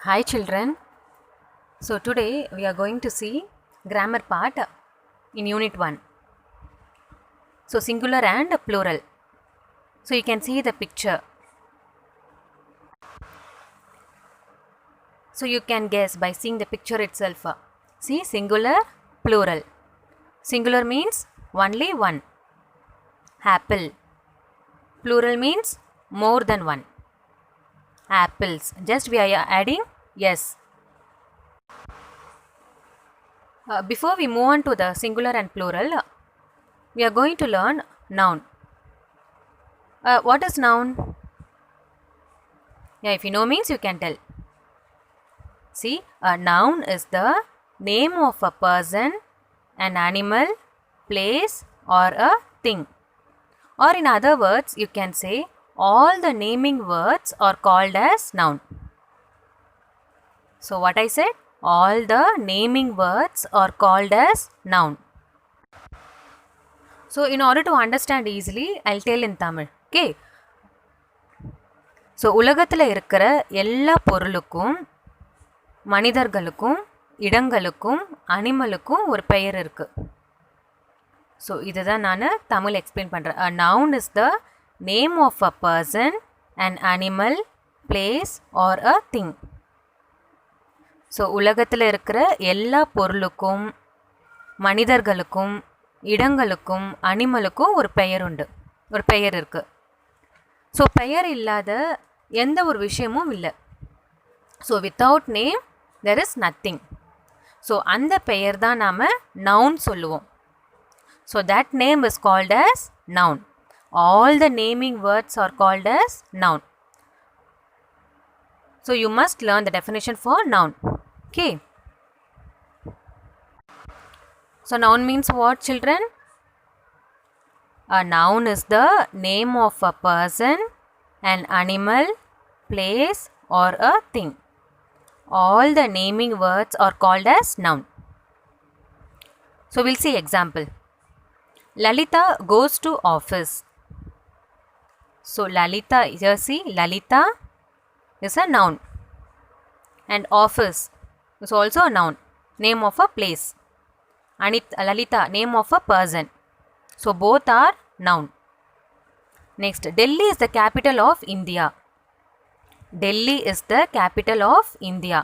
Hi children. So today we are going to see grammar part in unit 1. So singular and plural. So you can see the picture. So you can guess by seeing the picture itself. See, singular, plural. Singular means only one. Apple. Plural means more than one. Apples. Just we are adding yes. Before we move on to the singular and plural, we are going to learn noun. What is noun? Yeah, if you know means you can tell. See, a noun is the name of a person, an animal, place or a thing. Or in other words, you can say all the naming words are called as noun. So what I said? All the naming words are called as noun. So in order to understand easily, I'll tell in Tamil. Okay. So உலகத்தில் இருக்கிற எல்லா பொருளுக்கும் மனிதர்களுக்கும் இடங்களுக்கும் அனிமலுக்கும் ஒரு பெயர் இருக்குது. So இதுதான் நான் தமிழ் எக்ஸ்பிளைன் பண்ணுறேன். A noun is the name of a person, an animal, place or a thing. So உலகத்தில் இருக்கிற எல்லா பொருளுக்கும் மனிதர்களுக்கும் இடங்களுக்கும் அனிமலுக்கும் ஒரு பெயர் உண்டு, ஒரு பெயர் இருக்குது. ஸோ பெயர் இல்லாத எந்த ஒரு விஷயமும் இல்லை. So without name there is nothing. So அந்த பெயர் தான் நாம் நவுன் சொல்லுவோம். So that name is called as noun. All the naming words are called as noun. So you must learn the definition for noun. Okay. So noun means what, children? A noun is the name of a person, an animal, place or a thing. All the naming words are called as noun. So we'll see example. Lalita goes to office. So Lalita, here see, Lalita is a noun. And office is also a noun, name of a place. Lalita, name of a person. So both are noun. Next, Delhi is the capital of India. Delhi is the capital of India.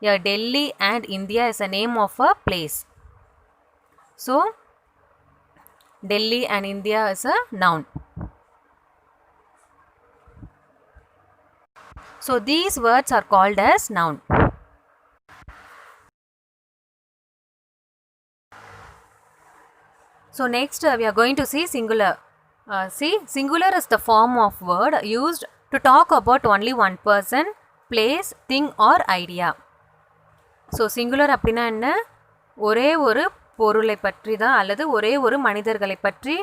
Here Delhi and India is a name of a place. So Delhi and India is a noun. So these words are called as noun. So next we are going to see singular. See, singular is the form of word used to talk about only one person, place, thing or idea. So singular அப்படினா என்ன? ஒரே ஒரு பொருளை பற்றி தான் அல்லது ஒரே ஒரு மனிதர்களை பற்றி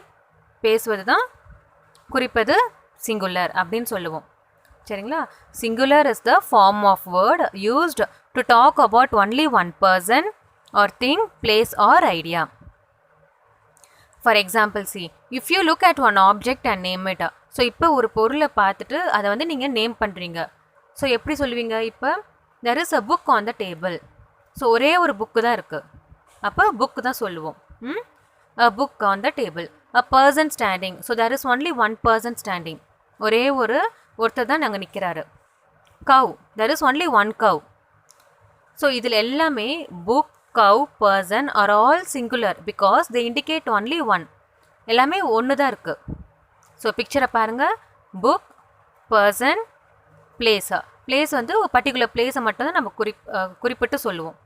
பேசுவது தான் குறிப்பது singular அப்படின்னு சொல்லுவோம். சரிங்களா? Singular is the form of word used to talk about only one person or thing, place or idea. For example, see, if you look at one object and name it. So இப்போ ஒரு பொருளை பார்த்துட்டு அதை வந்து நீங்கள் name பண்ணுறீங்க. So எப்படி சொல்லுவீங்க? இப்போ there is a book on the table. So ஒரே ஒரு புக்கு தான் இருக்குது, அப்போ புக்கு தான் சொல்லுவோம். a book on the table. a person standing. So there is only one person standing. ஒரே ஒருத்தர் தான் நாங்கள் நிற்கிறாரு. cow. there is only one cow. So இதில் எல்லாமே book, cow, person are all singular because they indicate only one. எல்லாமே ஒன்று தான் இருக்குது. ஸோ பிக்சரை பாருங்கள். Book, person, பிளேஸா. பிளேஸ் வந்து ஒரு பர்டிகுலர் பிளேஸை மட்டும் தான் நம்ம குறிப்பிட்டு சொல்லுவோம்.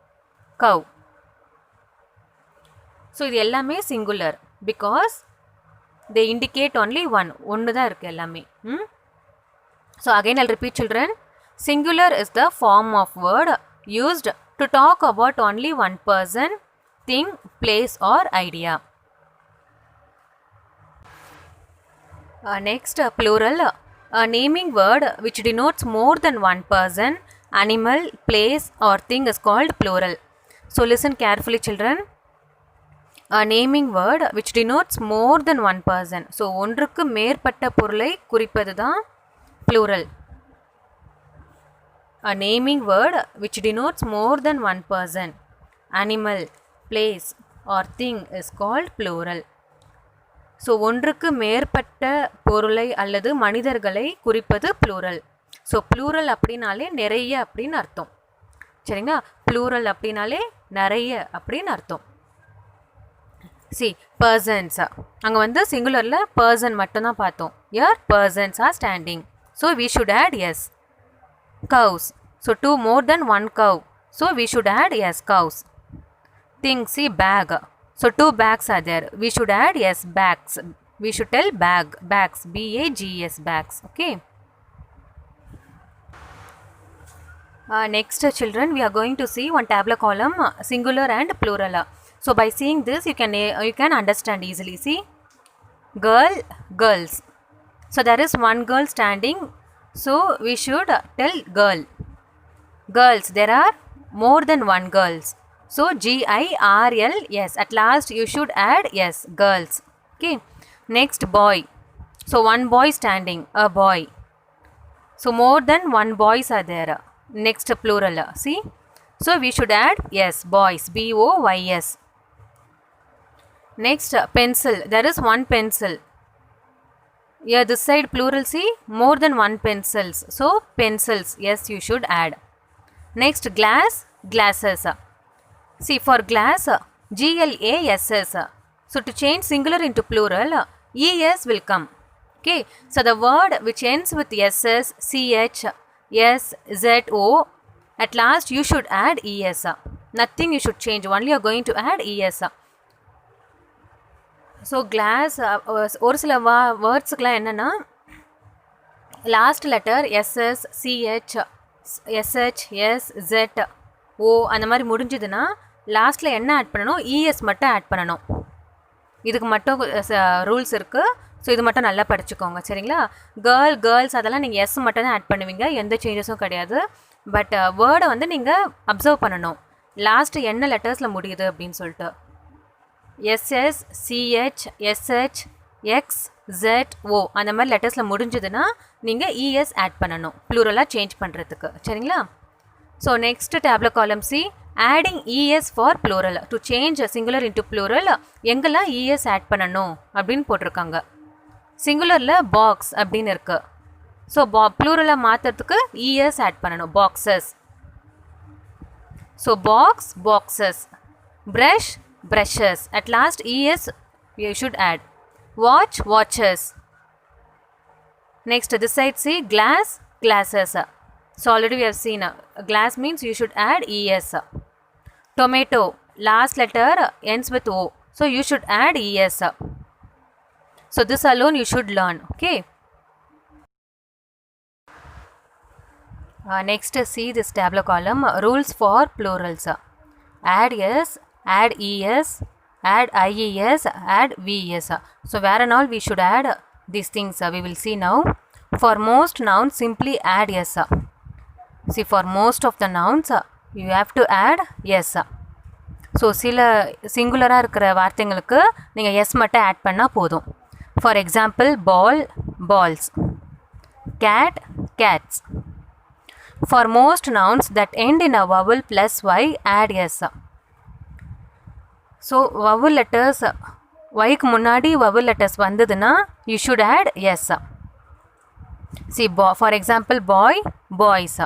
கவ். ஸோ இது எல்லாமே singular because they indicate only ஒன்று தான் இருக்குது எல்லாமே. So again I'll repeat, children. Singular is the form of word used to talk about only one person, thing, place or idea. Next, plural. A naming word which denotes more than one person, animal, place or thing is called plural. So listen carefully, children. A naming word which denotes more than one person. So ஒன்றுக்கு மேற்பட்ட பொருளை குறிப்பது தான் plural. a naming word which denotes more than one person, animal, place or thing is called plural. So ஒன்றுக்கு மேற்பட்ட பொருளை அல்லது மனிதர்களை குறிப்பது ப்ளூரல். ஸோ ப்ளூரல் அப்படின்னாலே நிறைய அப்படின்னு அர்த்தம். சரிங்களா? ப்ளூரல் அப்படின்னாலே நிறைய அப்படின்னு அர்த்தம். சி பர்சன்ஸ், அங்கே வந்து சிங்குலரில் பர்சன் மட்டும்தான் பார்த்தோம். யார் persons are standing. So we should add S. cows, so 2 more than 1 cow, so we should add yes cows. Thing, see bag, so 2 bags are there, we should add yes bags. We should tell bags, bags, bags. Okay. Next children, we are going to see one tabular column singular and plural. So by seeing this you can understand easily. See, girl, girls, so there is one girl standing, so we should tell girl. Girls, there are more than one girls, so girls, at last you should add yes girls. Okay. Next boy, so one boy standing, a boy, so more than one boys are there. Next plural, see, so we should add yes boys, boys. Next pencil, there is one pencil. Yeah, this side plural, see, more than one pencils, so pencils, yes you should add. Next glass, glasses, see for glass glass, so to change singular into plural es will come. Okay, so the word which ends with ss, ch, s, z, o, at last you should add es. Nothing you should change, only you are going to add es. So class ஒரு சில வேர்ட்ஸுக்கெலாம் என்னென்னா last letter SS, CH, SH, S, Z, O அந்த மாதிரி முடிஞ்சதுன்னா லாஸ்ட்டில் என்ன add பண்ணணும், இஎஸ் மட்டும் ஆட் பண்ணணும். இதுக்கு மட்டும் ரூல்ஸ் இருக்குது. ஸோ இது மட்டும் நல்லா படிச்சுக்கோங்க. சரிங்களா? கேர்ள்ஸ் அதெல்லாம் நீங்கள் எஸ் மட்டும் தான் ஆட் பண்ணுவீங்க, எந்த சேஞ்சஸும் கிடையாது. பட் வேர்டை வந்து நீங்கள் அப்சர்வ் பண்ணணும், லாஸ்ட்டு என்ன லெட்டர்ஸில் முடியுது அப்படின்னு சொல்லிட்டு. SS, CH, SH, X, Z, O அந்த மாதிரி லெட்டர்ஸில் முடிஞ்சதுன்னா நீங்கள் இஎஸ் ஆட் பண்ணணும் ப்ளூரலாக சேஞ்ச் பண்ணுறதுக்கு. சரிங்களா? So next tabular column C, adding ES for plural. To change singular into plural எங்கெல்லாம் இஎஸ் ஆட் பண்ணணும் அப்படின்னு போட்டிருக்காங்க. சிங்குலரில் பாக்ஸ் அப்படின்னு இருக்குது. ஸோ ப்ளூரலாக மாற்றுறதுக்கு இஎஸ் ஆட் பண்ணணும். Boxes, so box, boxes. Brush, brushes, at last es you should add. Watch, watches. Next this side see, glass, glasses. So already we have seen glass means you should add es. Tomato, last letter ends with o, so you should add es. So this alone you should learn. Okay. Next see this tabular column, rules for plurals. Add yes, add es, add ies, add vs. So where and all we should add these things we will see now. For most nouns simply add yes. See, for most of the nouns you have to add yes. So சில சிங்குலராக இருக்கிற வார்த்தைங்களுக்கு நீங்கள் S மட்டும் add பண்ணால் போதும். For example ball, balls, cat, cats. For most nouns that end in a vowel plus y, add yes. So vowel letters ஒய்க்கு முன்னாடி vowel letters வந்ததுன்னா you should add S. See for example boy, boys.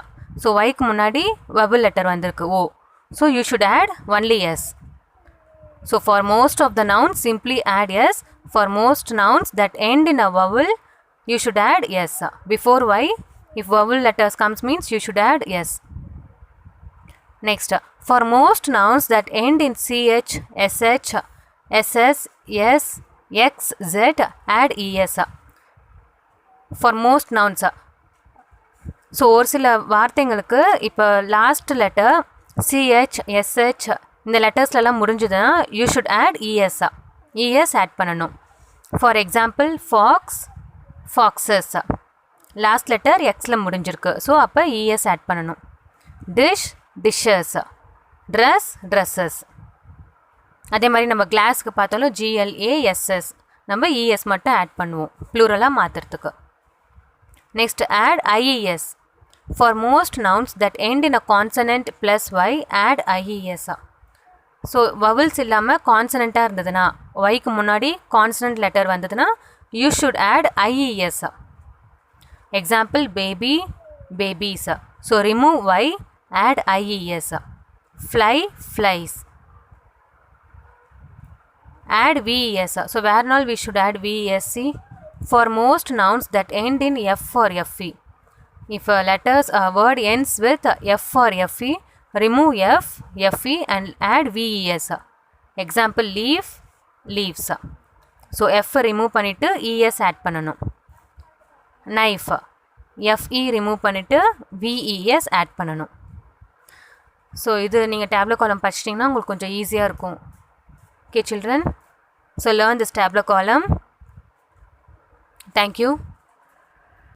So ஒய்க்கு முன்னாடி vowel letter வந்திருக்கு O, so you should add only S. So for most of the nouns simply add S. For most nouns that end in a vowel you should add S. Before Y, if vowel letters comes means you should add yes. Next, for most nouns that end in ch, sh, ss, s, x, z, add es. For most nouns. So ஒரு சில வார்த்தைங்களுக்கு இப்போ last letter CH, S H இந்த லெட்டர்ஸ்லாம் முடிஞ்சதுன்னா you should add ES. ES add பண்ணணும். For example fox, foxes last letter எக்ஸில் முடிஞ்சிருக்கு, so அப்போ இஎஸ் ஆட் பண்ணணும். Dish, dishes. Dress, dresses. அதே மாதிரி நம்ம கிளாஸ்க்கு பார்த்தாலும் GLASS நம்ம ES மட்டும் ஆட் பண்ணுவோம் ப்ளூரலாக மாற்றுறதுக்கு. Next add IES. For most nouns that end in a consonant plus y, add ies. So vowels இல்லாமல் கான்சனண்ட்டாக இருந்ததுன்னா ஒய்க்கு முன்னாடி கான்சனண்ட் லெட்டர் வந்ததுன்னா you should add IES. Example baby, babies. So remove Y, add IES. Fly, flies. Add VES. So where and all we should add VESC. For most nouns that end in F or FE. If a word ends with F or FE, remove F, FE and add VES. Example leaf, leaves. So F remove பண்ணிட்டு ES add பண்ணணும். Knife, FE remove பண்ணிட்டு VES add பண்ணணும். So இது நீங்கள் tablet காலம் படிச்சிட்டிங்கன்னா உங்களுக்கு கொஞ்சம் ஈஸியாக இருக்கும். Okay children, so learn this tabular column. Thank you.